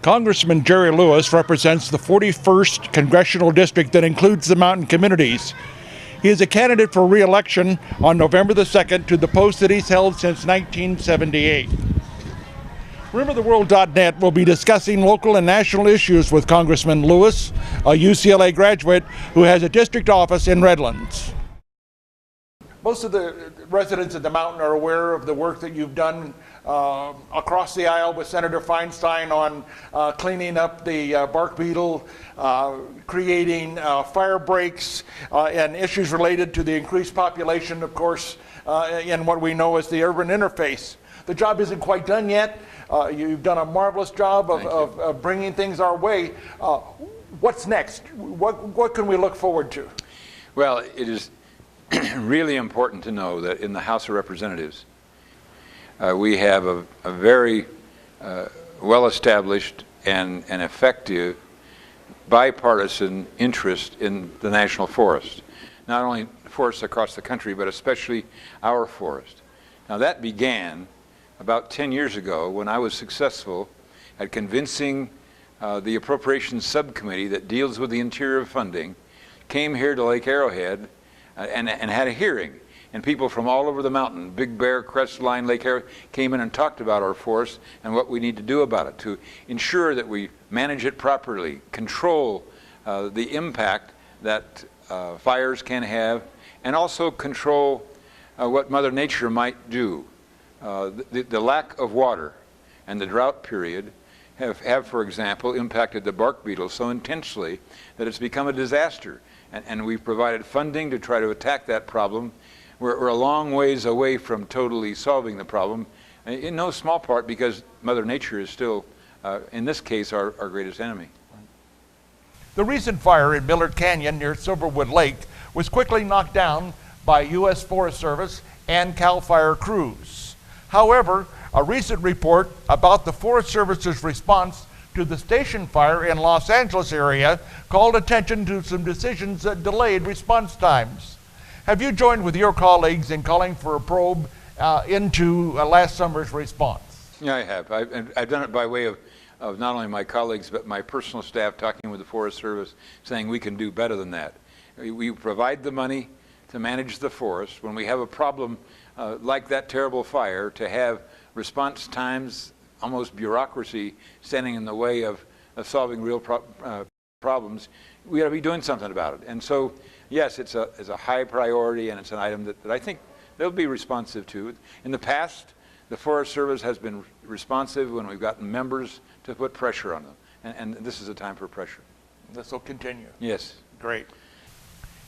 Congressman Jerry Lewis represents the 41st Congressional District that includes the mountain communities. He is a candidate for re-election on November the 2nd to the post that he's held since 1978. RimmerTheWorld.net will be discussing local and national issues with Congressman Lewis, a UCLA graduate who has a district office in Redlands. Most of the residents of the mountain are aware of the work that you've done across the aisle with Senator Feinstein on cleaning up the bark beetle, creating fire breaks, and issues related to the increased population, of course, in what we know as the urban interface. The job isn't quite done yet. You've done a marvelous job of bringing things our way. What's next? What can we look forward to? Well, it is really important to know that in the House of Representatives, we have a very well-established and effective bipartisan interest in the national forest. Not only forests across the country, but especially our forest. Now that began about 10 years ago when I was successful at convincing the Appropriations Subcommittee that deals with the interior funding, came here to Lake Arrowhead and had a hearing. And people from all over the mountain, Big Bear, Crestline, Lake Arrowhead, came in and talked about our forest and what we need to do about it to ensure that we manage it properly, control the impact that fires can have, and also control what Mother Nature might do. The lack of water and the drought period have, for example, impacted the bark beetle so intensely that it's become a disaster. And we've provided funding to try to attack that problem. We're a long ways away from totally solving the problem, in no small part because Mother Nature is still, in this case, our greatest enemy. The recent fire in Millard Canyon near Silverwood Lake was quickly knocked down by U.S. Forest Service and CAL FIRE crews. However, a recent report about the Forest Service's response to the station fire in Los Angeles area called attention to some decisions that delayed response times. Have you joined with your colleagues in calling for a probe into last summer's response? Yeah, I have. I've done it by way of not only my colleagues, but my personal staff talking with the Forest Service, saying we can do better than that. We provide the money to manage the forest. When we have a problem like that terrible fire, to have response times, almost bureaucracy, standing in the way of solving real problems, we got to be doing something about it. And so, yes, it's a high priority, and it's an item that I think they'll be responsive to. In the past, the Forest Service has been responsive when we've gotten members to put pressure on them. And this is a time for pressure. This will continue. Yes. Great.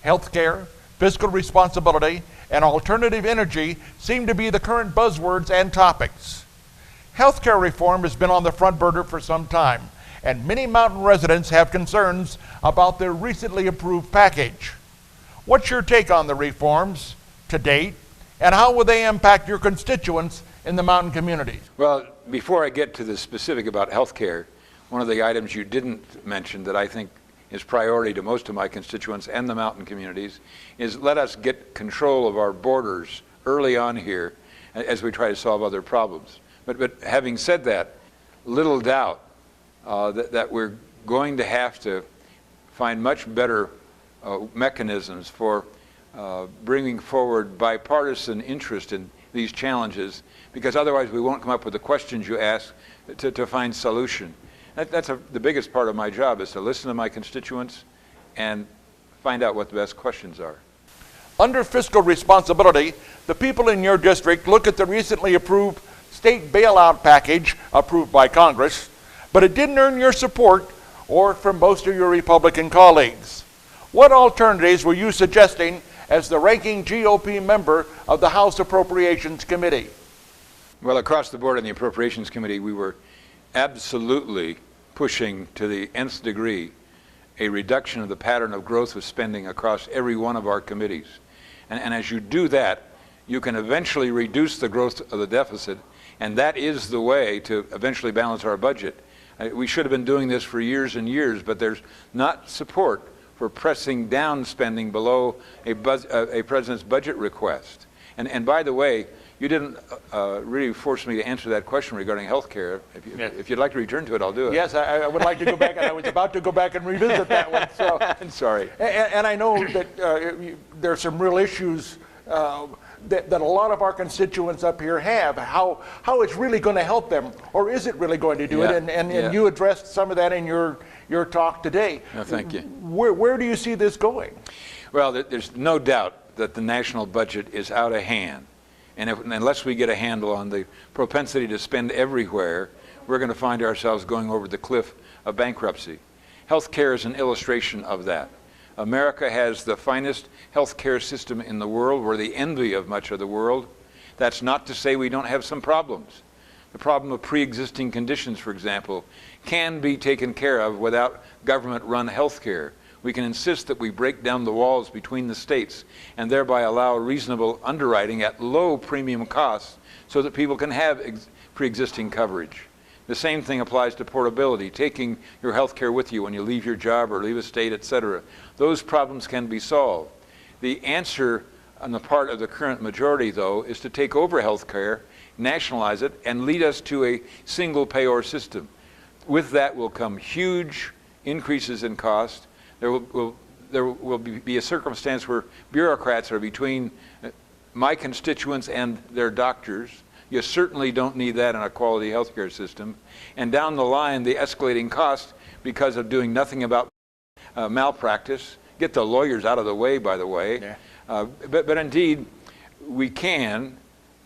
Healthcare, fiscal responsibility, and alternative energy seem to be the current buzzwords and topics. Healthcare reform has been on the front burner for some time, and many mountain residents have concerns about their recently approved package. What's your take on the reforms to date, and how will they impact your constituents in the mountain communities? Well, before I get to the specific about healthcare, one of the items you didn't mention that I think is priority to most of my constituents and the mountain communities is let us get control of our borders early on here as we try to solve other problems. But having said that, little doubt that we're going to have to find much better mechanisms for bringing forward bipartisan interest in these challenges, because otherwise we won't come up with the questions you ask to find solution. That's the biggest part of my job, is to listen to my constituents and find out what the best questions are. Under fiscal responsibility, the people in your district look at the recently approved state bailout package approved by Congress, but it didn't earn your support or from most of your Republican colleagues. What alternatives were you suggesting as the ranking GOP member of the House Appropriations Committee? Well, across the board in the Appropriations Committee, we were absolutely pushing to the nth degree a reduction of the pattern of growth of spending across every one of our committees. And as you do that, you can eventually reduce the growth of the deficit, and that is the way to eventually balance our budget. We should have been doing this for years and years, but there's not support for pressing down spending below a president's budget request. And by the way, you didn't really force me to answer that question regarding health care. If you'd like to return to it, I'll do it. Yes, I would like to go back, and I was about to go back and revisit that one. So I'm sorry. And I know that there are some real issues that a lot of our constituents up here have. How it's really going to help them, or is it really going to do it? And you addressed some of that in your talk today. No, thank you. Where do you see this going? Well, there's no doubt that the national budget is out of hand. And unless we get a handle on the propensity to spend everywhere, we're going to find ourselves going over the cliff of bankruptcy. Healthcare is an illustration of that. America has the finest healthcare system in the world. We're the envy of much of the world. That's not to say we don't have some problems. The problem of pre-existing conditions, for example, can be taken care of without government-run healthcare. We can insist that we break down the walls between the states and thereby allow reasonable underwriting at low premium costs so that people can have pre-existing coverage. The same thing applies to portability, taking your health care with you when you leave your job or leave a state, etc. Those problems can be solved. The answer on the part of the current majority, though, is to take over health care, nationalize it, and lead us to a single payor system. With that will come huge increases in cost. There will be a circumstance where bureaucrats are between my constituents and their doctors. You certainly don't need that in a quality healthcare system. And down the line, the escalating cost because of doing nothing about malpractice. Get the lawyers out of the way, by the way. Yeah. But indeed, we can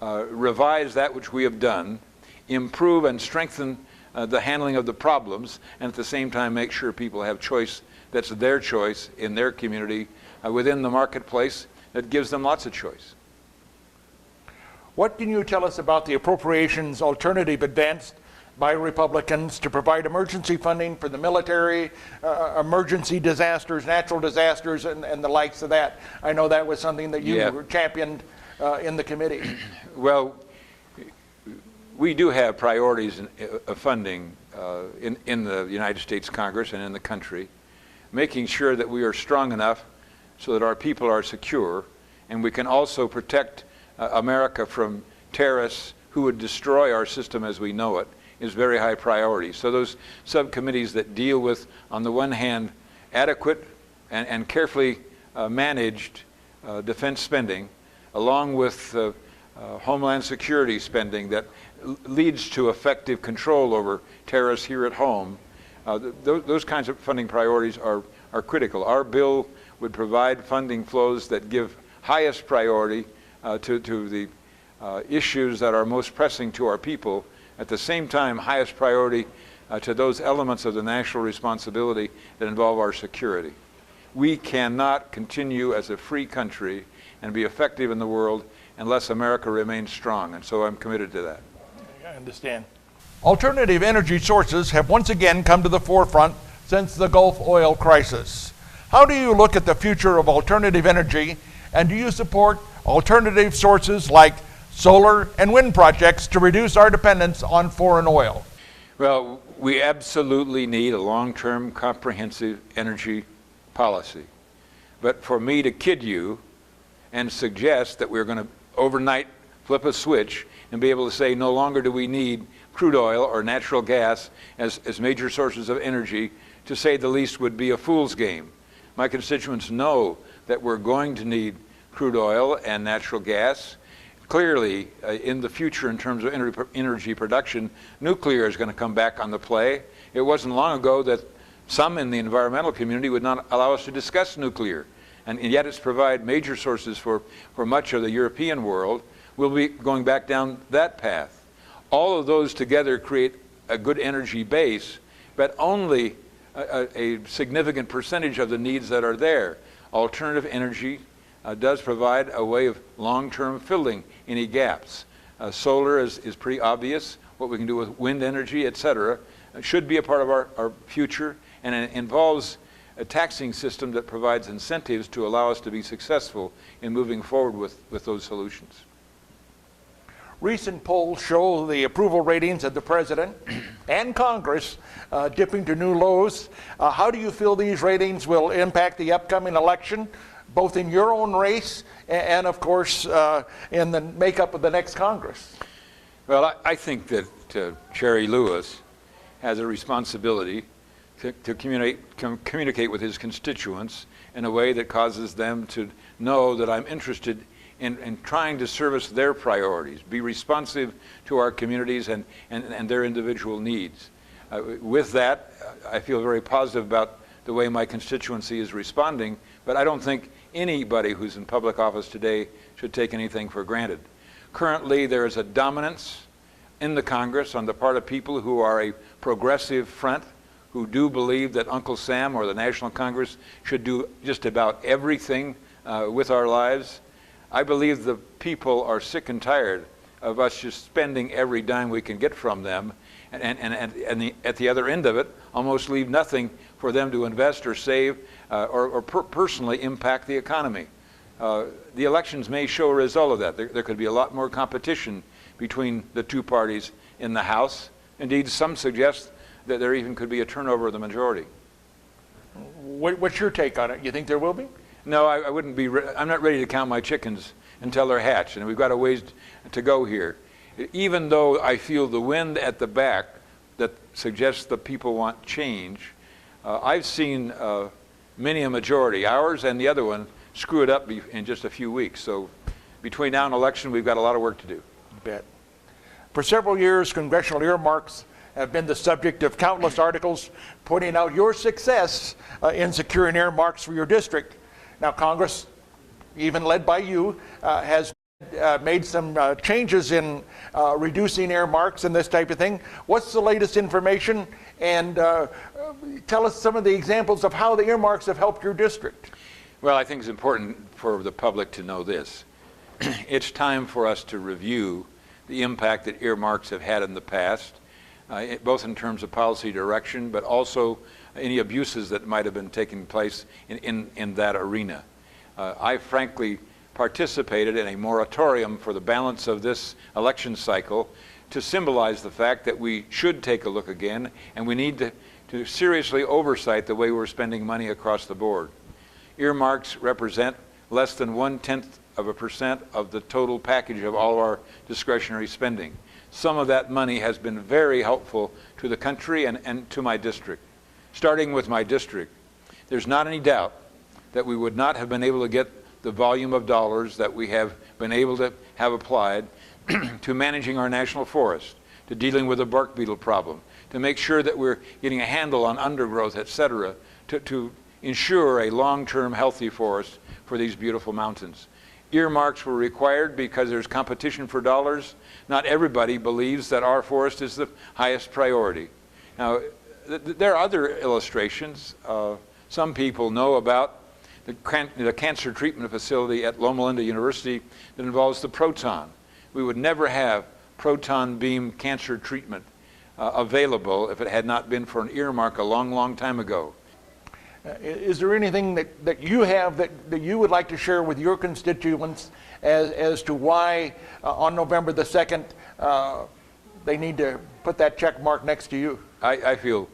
revise that which we have done, improve and strengthen the handling of the problems, and at the same time make sure people have choice that's their choice in their community within the marketplace that gives them lots of choice. What can you tell us about the appropriations alternative advanced by Republicans to provide emergency funding for the military, emergency disasters, natural disasters, and the likes of that? I know that was something that you championed in the committee. Well, we do have priorities of funding in the United States Congress and in the country, making sure that we are strong enough so that our people are secure, and we can also protect America from terrorists who would destroy our system as we know it is very high priority. So those subcommittees that deal with, on the one hand, adequate and carefully managed defense spending, along with Homeland Security spending that leads to effective control over terrorists here at home, those kinds of funding priorities are critical. Our bill would provide funding flows that give highest priority to the issues that are most pressing to our people. At the same time, highest priority to those elements of the national responsibility that involve our security. We cannot continue as a free country and be effective in the world unless America remains strong, and so I'm committed to that. I understand. Alternative energy sources have once again come to the forefront since the Gulf oil crisis. How do you look at the future of alternative energy, and do you support alternative sources like solar and wind projects to reduce our dependence on foreign oil? Well, we absolutely need a long-term comprehensive energy policy. But for me to kid you and suggest that we're going to overnight flip a switch and be able to say no longer do we need crude oil or natural gas as major sources of energy, to say the least, would be a fool's game. My constituents know that we're going to need crude oil and natural gas. Clearly, in the future, in terms of energy production, nuclear is going to come back on the play. It wasn't long ago that some in the environmental community would not allow us to discuss nuclear, and yet it's provide major sources for much of the European world. We'll be going back down that path. All of those together create a good energy base, but only a significant percentage of the needs that are there. Alternative energy does provide a way of long-term filling any gaps. Solar is pretty obvious. What we can do with wind energy, etc., should be a part of our future, and it involves a taxing system that provides incentives to allow us to be successful in moving forward with those solutions. Recent polls show the approval ratings of the President and Congress dipping to new lows. How do you feel these ratings will impact the upcoming election? both in your own race and of course, in the makeup of the next Congress? Well, I think that Jerry Lewis has a responsibility to communicate with his constituents in a way that causes them to know that I'm interested in trying to service their priorities, be responsive to our communities and their individual needs. With that, I feel very positive about the way my constituency is responding, but I don't think anybody who's in public office today should take anything for granted. Currently, there is a dominance in the Congress on the part of people who are a progressive front, who do believe that Uncle Sam or the National Congress should do just about everything with our lives. I believe the people are sick and tired of us just spending every dime we can get from them, and at the other end of it, almost leave nothing for them to invest or save or personally impact the economy. The elections may show a result of that. There could be a lot more competition between the two parties in the House. Indeed, some suggest that there even could be a turnover of the majority. What's your take on it? You think there will be? No, I wouldn't be. I'm not ready to count my chickens until they're hatched, and we've got a ways to go here. Even though I feel the wind at the back that suggests that people want change, I've seen many a majority, ours and the other one, screw it up in just a few weeks. So between now and election, we've got a lot of work to do. You bet. For several years, congressional earmarks have been the subject of countless articles pointing out your success in securing earmarks for your district. Now, Congress, even led by you, has made some changes in reducing earmarks and this type of thing. What's the latest information? And tell us some of the examples of how the earmarks have helped your district. Well, I think it's important for the public to know this. It's time for us to review the impact that earmarks have had in the past, both in terms of policy direction, but also any abuses that might have been taking place in that arena. I frankly participated in a moratorium for the balance of this election cycle to symbolize the fact that we should take a look again, and we need to seriously oversight the way we're spending money across the board. Earmarks represent less than 0.1% of the total package of all of our discretionary spending. Some of that money has been very helpful to the country and to my district. Starting with my district, there's not any doubt that we would not have been able to get the volume of dollars that we have been able to have applied to managing our national forest, to dealing with the bark beetle problem, to make sure that we're getting a handle on undergrowth, et cetera, to ensure a long-term healthy forest for these beautiful mountains. Earmarks were required because there's competition for dollars. Not everybody believes that our forest is the highest priority. Now, there are other illustrations. Some people know about the cancer treatment facility at Loma Linda University that involves the proton. We would never have proton beam cancer treatment available if it had not been for an earmark a long, long time ago. Is there anything that you have that you would like to share with your constituents as to why on November the 2nd they need to put that check mark next to you? I feel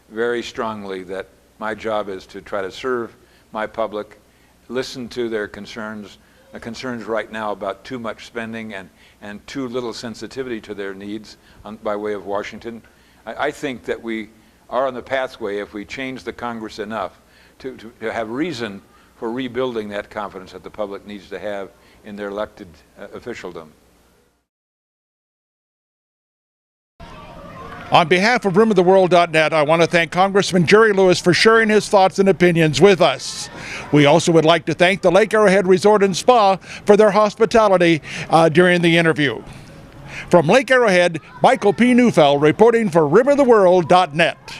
very strongly that my job is to try to serve my public, listen to their concerns, the concerns right now about too much spending and too little sensitivity to their needs by way of Washington. I think that we are on the pathway, if we change the Congress enough, to have reason for rebuilding that confidence that the public needs to have in their elected officialdom. On behalf of roomoftheworld.net, I want to thank Congressman Jerry Lewis for sharing his thoughts and opinions with us. We also would like to thank the Lake Arrowhead Resort and Spa for their hospitality during the interview. From Lake Arrowhead, Michael P. Neufeld reporting for roomoftheworld.net.